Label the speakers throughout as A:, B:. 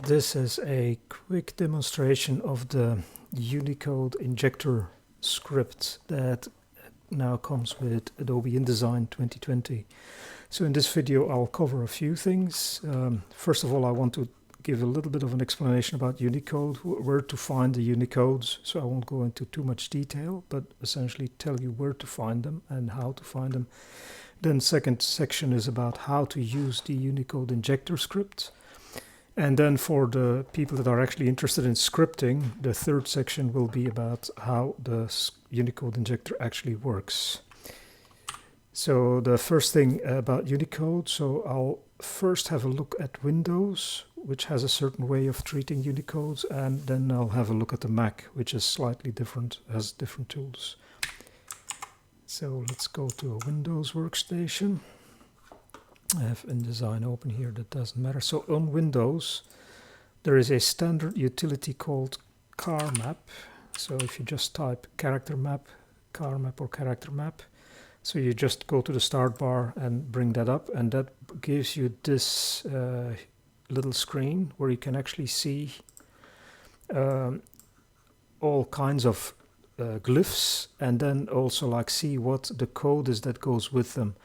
A: This is a quick demonstration of the UnicodeInjector script that now comes with Adobe InDesign 2020. So in this video I'll cover a few things. First of all, I want to give a little bit of an explanation about Unicode, where to find the Unicodes. So I won't go into too much detail, but essentially tell you where to find them and how to find them. Then second section is about how to use the UnicodeInjector script. And then for the people that are actually interested in scripting, the third section will be about how the UnicodeInjector actually works. So the first thing about Unicode, so I'll first have a look at Windows, which has a certain way of treating Unicodes, and then I'll have a look at the Mac, which is slightly different, has different tools. So let's go to a Windows workstation. I have InDesign open here, that doesn't matter. So on Windows, there is a standard utility called car map. So if you just type character map, car map or character map, so you just go to the start bar and bring that up, and that gives you this little screen where you can actually see all kinds of glyphs, and then also like see what the code is that goes with them.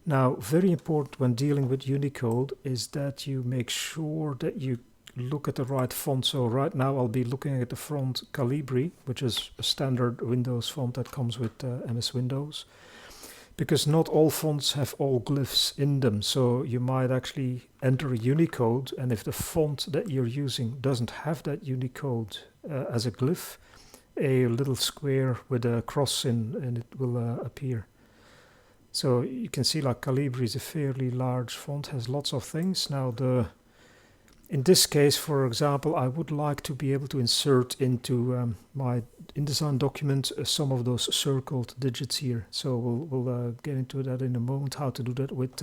A: Now, very important when dealing with Unicode is that you make sure that you look at the right font. So right now I'll be looking at the font Calibri, which is a standard Windows font that comes with MS Windows, because not all fonts have all glyphs in them. So you might actually enter a Unicode, and if the font that you're using doesn't have that Unicode as a glyph, a little square with a cross in it will appear. So you can see like Calibri is a fairly large font, has lots of things. Now in this case, for example, I would like to be able to insert into my InDesign document some of those circled digits here. So we'll get into that in a moment, how to do that with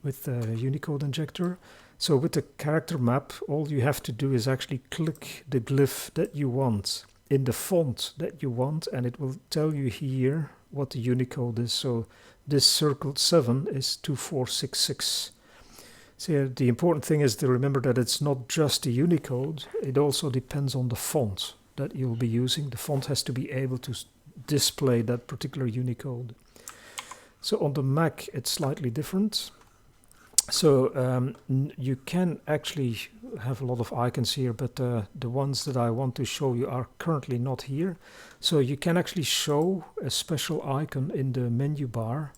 A: UnicodeInjector. So with the character map, all you have to do is actually click the glyph that you want in the font that you want, and it will tell you here what the Unicode is. So this circled 7 is 2466. So the important thing is to remember that it's not just the Unicode, it also depends on the font that you'll be using. The font has to be able to display that particular Unicode. So on the Mac it's slightly different. So you can actually have a lot of icons here, but the ones that I want to show you are currently not here. So you can actually show a special icon in the menu bar,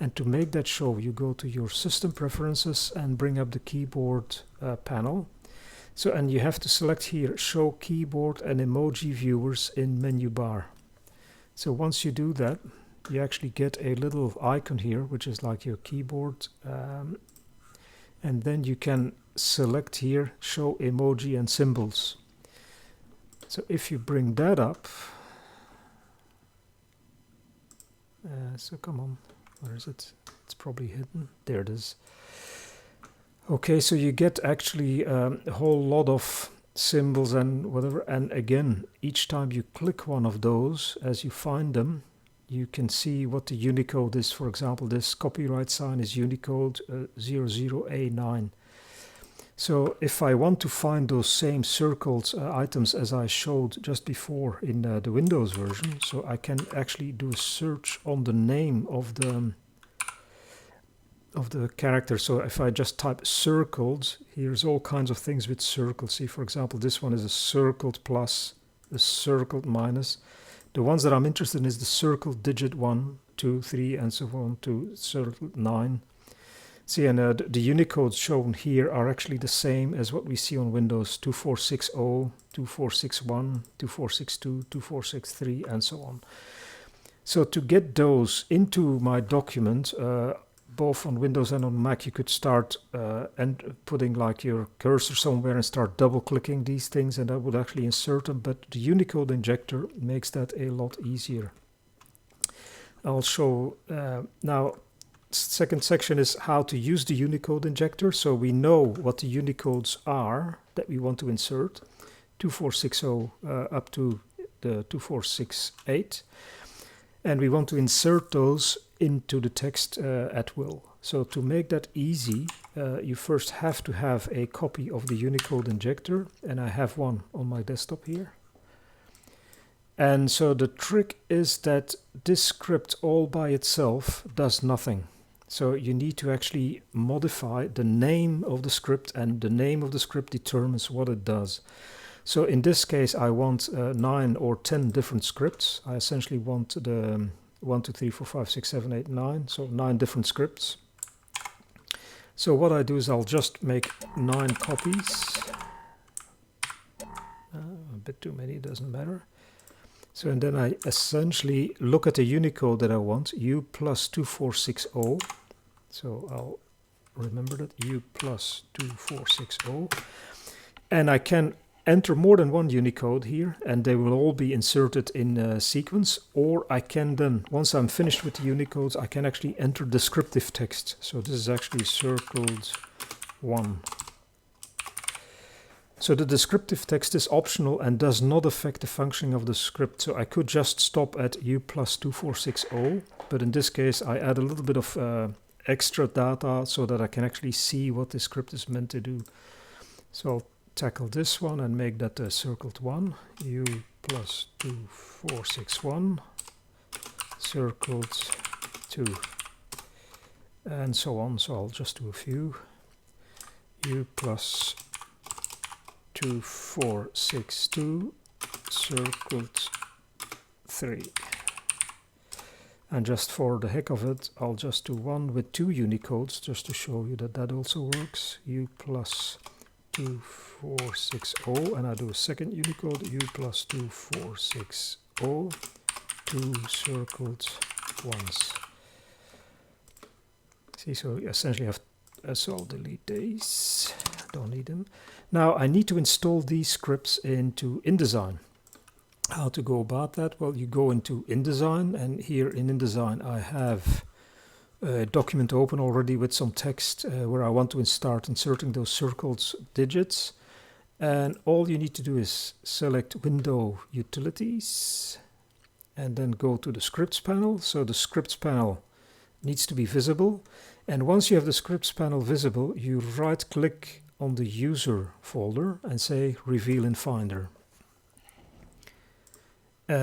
A: and to make that show you go to your system preferences and bring up the keyboard panel. So and you have to select here show keyboard and emoji viewers in menu bar. So once you do that, you actually get a little icon here which is like your keyboard, and then you can select here show emoji and symbols. So if you bring that up, so come on, where is it? It's probably hidden. There it is. Okay, so you get actually a whole lot of symbols and whatever, and again each time you click one of those, as you find them, you can see what the Unicode is. For example, this copyright sign is Unicode 00A9. So if I want to find those same circled items as I showed just before in the Windows version, so I can actually do a search on the name of the character. So if I just type circled, here's all kinds of things with circles. See, for example, this one is a circled plus, a circled minus. The ones that I'm interested in is the circled digit 1, 2, 3, and so on to circled 9. See, and the Unicodes shown here are actually the same as what we see on Windows: 2460, 2461, 2462, 2463, and so on. So to get those into my document, both on Windows and on Mac, you could start and putting like your cursor somewhere and start double clicking these things, and that would actually insert them, but the UnicodeInjector makes that a lot easier. I'll show now. Second section is how to use the UnicodeInjector. So we know what the Unicodes are that we want to insert, 2460 up to the 2468, and we want to insert those into the text at will. So to make that easy, you first have to have a copy of the UnicodeInjector, and I have one on my desktop here. And so the trick is that this script all by itself does nothing. So you need to actually modify the name of the script, and the name of the script determines what it does. So in this case, I want 9 or 10 different scripts. I essentially want the 1, 2, 3, 4, 5, 6, 7, 8, 9. So 9 different scripts. So what I do is I'll just make 9 copies. A bit too many, doesn't matter. So and then I essentially look at the Unicode that I want, U plus 2460. So I'll remember that, U plus 2460. And I can enter more than one Unicode here, and they will all be inserted in sequence. Or I can then, once I'm finished with the Unicodes, I can actually enter descriptive text. So this is actually circled 1. So the descriptive text is optional and does not affect the functioning of the script. So I could just stop at U plus 2460, but in this case I add a little bit of extra data so that I can actually see what the script is meant to do. So I'll tackle this one and make that circled 1, U plus 2461, circled 2, and so on. So I'll just do a few. U plus 2462, circled 3. And just for the heck of it, I'll just do one with 2 Unicodes, just to show you that that also works. U plus 2460, and I do a second Unicode, U plus 2460, 2 circled ones. See, so essentially I have, so I'll delete these, don't need them. Now I need to install these scripts into InDesign. How to go about that? Well, you go into InDesign, and here in InDesign I have a document open already with some text where I want to start inserting those circled digits. And all you need to do is select Window Utilities and then go to the Scripts panel. So the Scripts panel needs to be visible. And once you have the Scripts panel visible, you right-click on the User folder and say Reveal in Finder.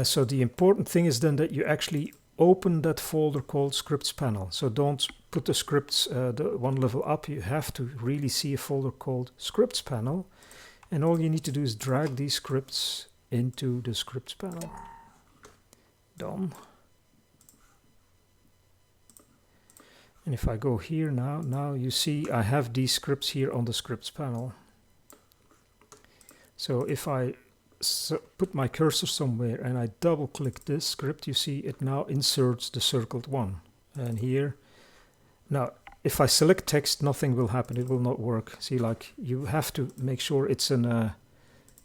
A: So the important thing is then that you actually open that folder called Scripts panel. So don't put the scripts the one level up. You have to really see a folder called Scripts panel. And all you need to do is drag these scripts into the Scripts panel. Done. And if I go here now you see I have these scripts here on the Scripts panel. So if I put my cursor somewhere and I double click this script, you see it now inserts the circled one. And here, now if I select text, nothing will happen, it will not work. See, like you have to make sure it's an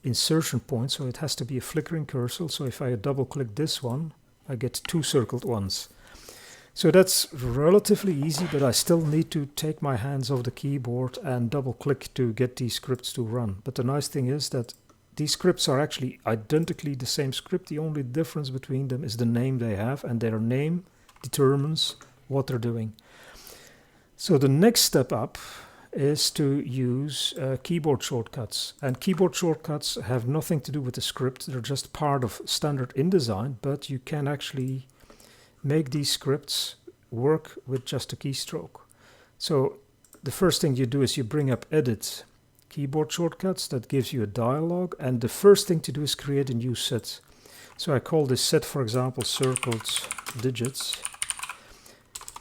A: insertion point, so it has to be a flickering cursor. So if I double click this one, I get 2 circled ones. So that's relatively easy, but I still need to take my hands off the keyboard and double click to get these scripts to run. But the nice thing is that these scripts are actually identically the same script. The only difference between them is the name they have, and their name determines what they're doing. So the next step up is to use keyboard shortcuts. And keyboard shortcuts have nothing to do with the script. They're just part of standard InDesign, but you can actually make these scripts work with just a keystroke. So the first thing you do is you bring up Edit Keyboard Shortcuts. That gives you a dialog, and the first thing to do is create a new set. So I call this set, for example, circled digits.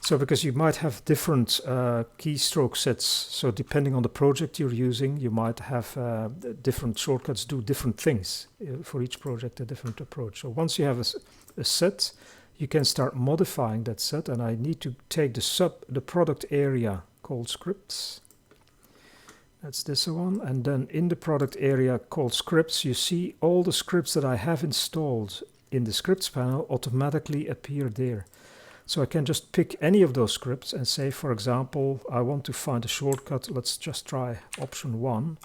A: So because you might have different keystroke sets, so depending on the project you're using, you might have different shortcuts do different things. For each project, a different approach. So once you have a set, you can start modifying that set, and I need to take the product area called scripts. That's this one, and then in the product area called scripts, you see all the scripts that I have installed in the scripts panel automatically appear there. So I can just pick any of those scripts and say, for example, I want to find a shortcut. Let's just try option 1.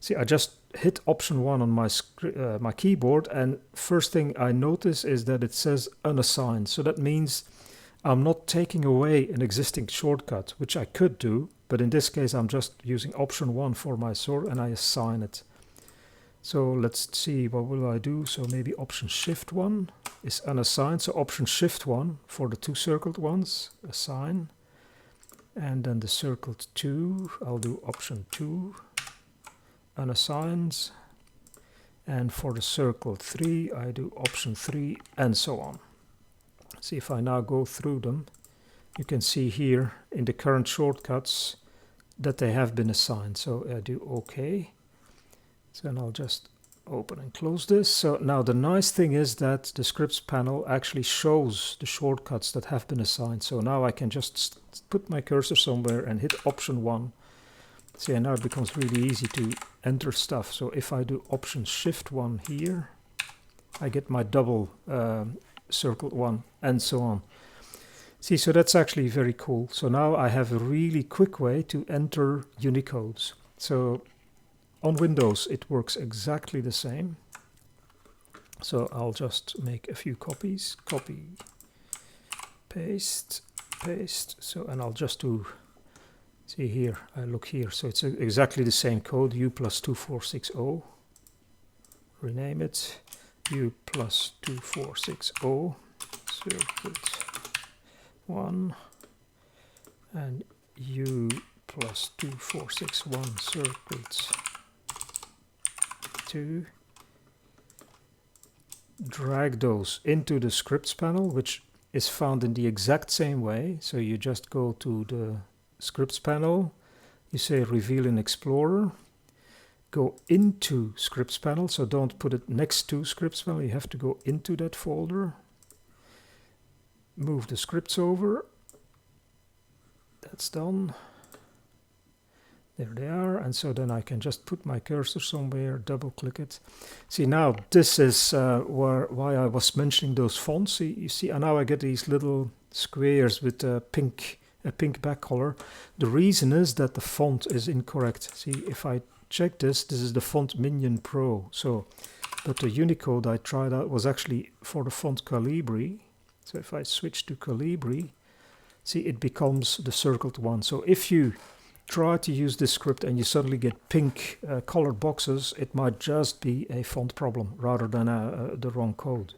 A: See, I just hit option 1 on my keyboard, and first thing I notice is that it says unassigned. So that means I'm not taking away an existing shortcut, which I could do, but in this case I'm just using option 1 for my sort and I assign it. So let's see, what will I do? So maybe option shift 1 is unassigned. So option shift 1 for the 2 circled ones, assign. And then the circled 2, I'll do option 2, unassigned. And for the circled 3, I do option 3, and so on. See, if I now go through them, you can see here in the current shortcuts that they have been assigned. So I do OK. So then I'll just open and close this. So now the nice thing is that the scripts panel actually shows the shortcuts that have been assigned. So now I can just put my cursor somewhere and hit option 1. See, and now it becomes really easy to enter stuff. So if I do option shift 1 here, I get my double circled one, and so on. See, so that's actually very cool. So now I have a really quick way to enter Unicodes. So on Windows, it works exactly the same. So I'll just make a few copies. Copy, paste, paste. So, and I'll just do, see here, I look here. So it's exactly the same code, U+2460. Rename it, U+2460, circuit 1, and U+2461, circuit 2. Drag those into the scripts panel, which is found in the exact same way. So you just go to the scripts panel, you say reveal in Explorer, go into scripts panel, so don't put it next to scripts panel, you have to go into that folder, move the scripts over, that's done, there they are. And so then I can just put my cursor somewhere, double click it. See, now this is why I was mentioning those fonts. See, you see, and now I get these little squares with a pink back color. The reason is that the font is incorrect. See, if I check this is the font Minion Pro. So, but the Unicode I tried out was actually for the font Calibri. So if I switch to Calibri, see, it becomes the circled one. So if you try to use this script and you suddenly get pink colored boxes, it might just be a font problem rather than the wrong code.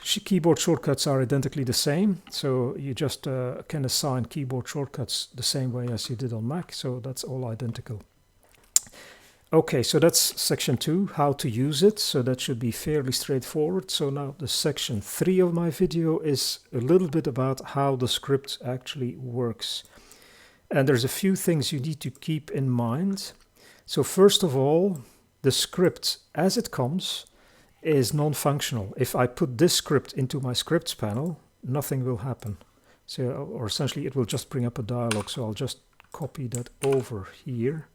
A: Keyboard shortcuts are identically the same, so you just can assign keyboard shortcuts the same way as you did on Mac, so that's all identical. Okay, so that's section 2, how to use it, so that should be fairly straightforward. So now the section 3 of my video is a little bit about how the script actually works. And there's a few things you need to keep in mind. So first of all, the script as it comes is non-functional. If I put this script into my scripts panel, nothing will happen. So, or essentially it will just bring up a dialog. So I'll just copy that over here.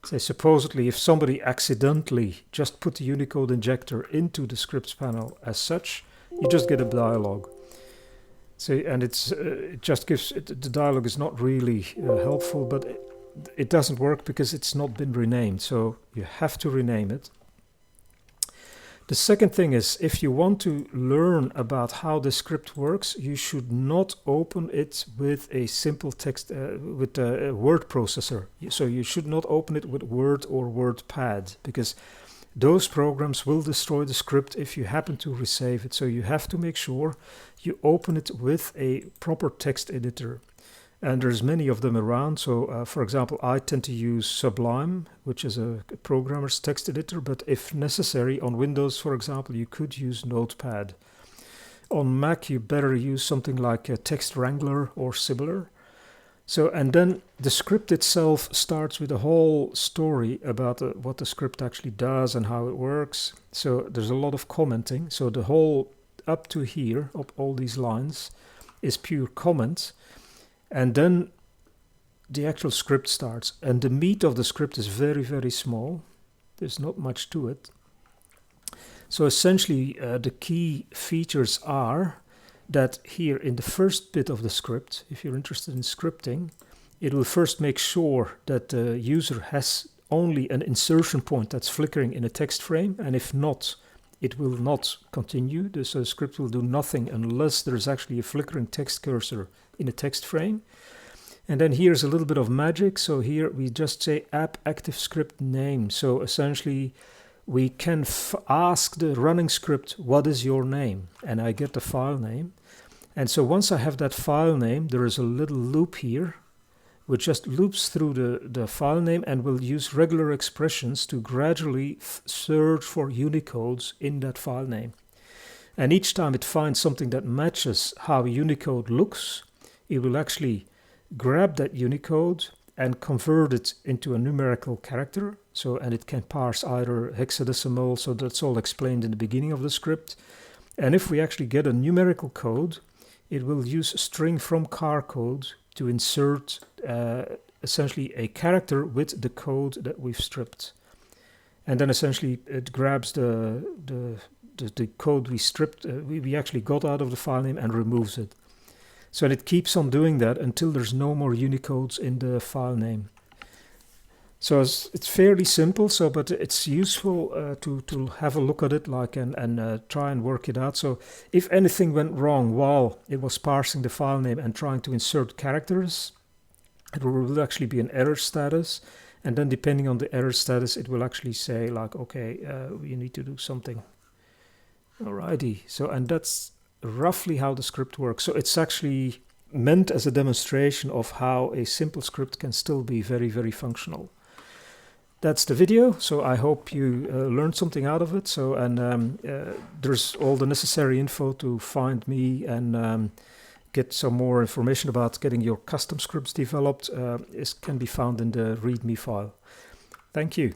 A: Say supposedly if somebody accidentally just put the UnicodeInjector into the scripts panel as such, you just get a dialog. So, and it just gives, the dialog is not really helpful, but it doesn't work because it's not been renamed. So you have to rename it. The second thing is, if you want to learn about how the script works, you should not open it with a simple text, with a word processor. So you should not open it with Word or WordPad, because those programs will destroy the script if you happen to resave it. So you have to make sure you open it with a proper text editor. And there's many of them around. So for example, I tend to use Sublime, which is a programmer's text editor. But if necessary, on Windows, for example, you could use Notepad. On Mac, you better use something like Text Wrangler or similar. So, and then the script itself starts with a whole story about what the script actually does and how it works. So there's a lot of commenting. So the whole up to here, up all these lines, is pure comment. And then the actual script starts. And the meat of the script is very, very small. There's not much to it. So essentially, the key features are that here in the first bit of the script, if you're interested in scripting, it will first make sure that the user has only an insertion point that's flickering in a text frame, and if not, it will not continue. So the script will do nothing unless there's actually a flickering text cursor in a text frame. And then here's a little bit of magic. So here we just say app active script name. So essentially we can ask the running script, what is your name? And I get the file name. And so once I have that file name, there is a little loop here, which just loops through the file name and will use regular expressions to gradually search for Unicodes in that file name. And each time it finds something that matches how Unicode looks, it will actually grab that Unicode and convert it into a numerical character. So, and it can parse either hexadecimal, so that's all explained in the beginning of the script. And if we actually get a numerical code, it will use string from car code to insert essentially a character with the code that we've stripped. And then essentially it grabs the code we stripped, we actually got out of the file name and removes it. So it keeps on doing that until there's no more Unicodes in the file name. So it's fairly simple, but it's useful to have a look at it and try and work it out. So if anything went wrong while it was parsing the file name and trying to insert characters, it will actually be an error status. And then depending on the error status, it will actually say like, okay, you need to do something. Alrighty, so and that's roughly how the script works. So it's actually meant as a demonstration of how a simple script can still be very, very functional. That's the video, so I hope you learned something out of it. So there's all the necessary info to find me and get some more information about getting your custom scripts developed. It can be found in the README file. Thank you.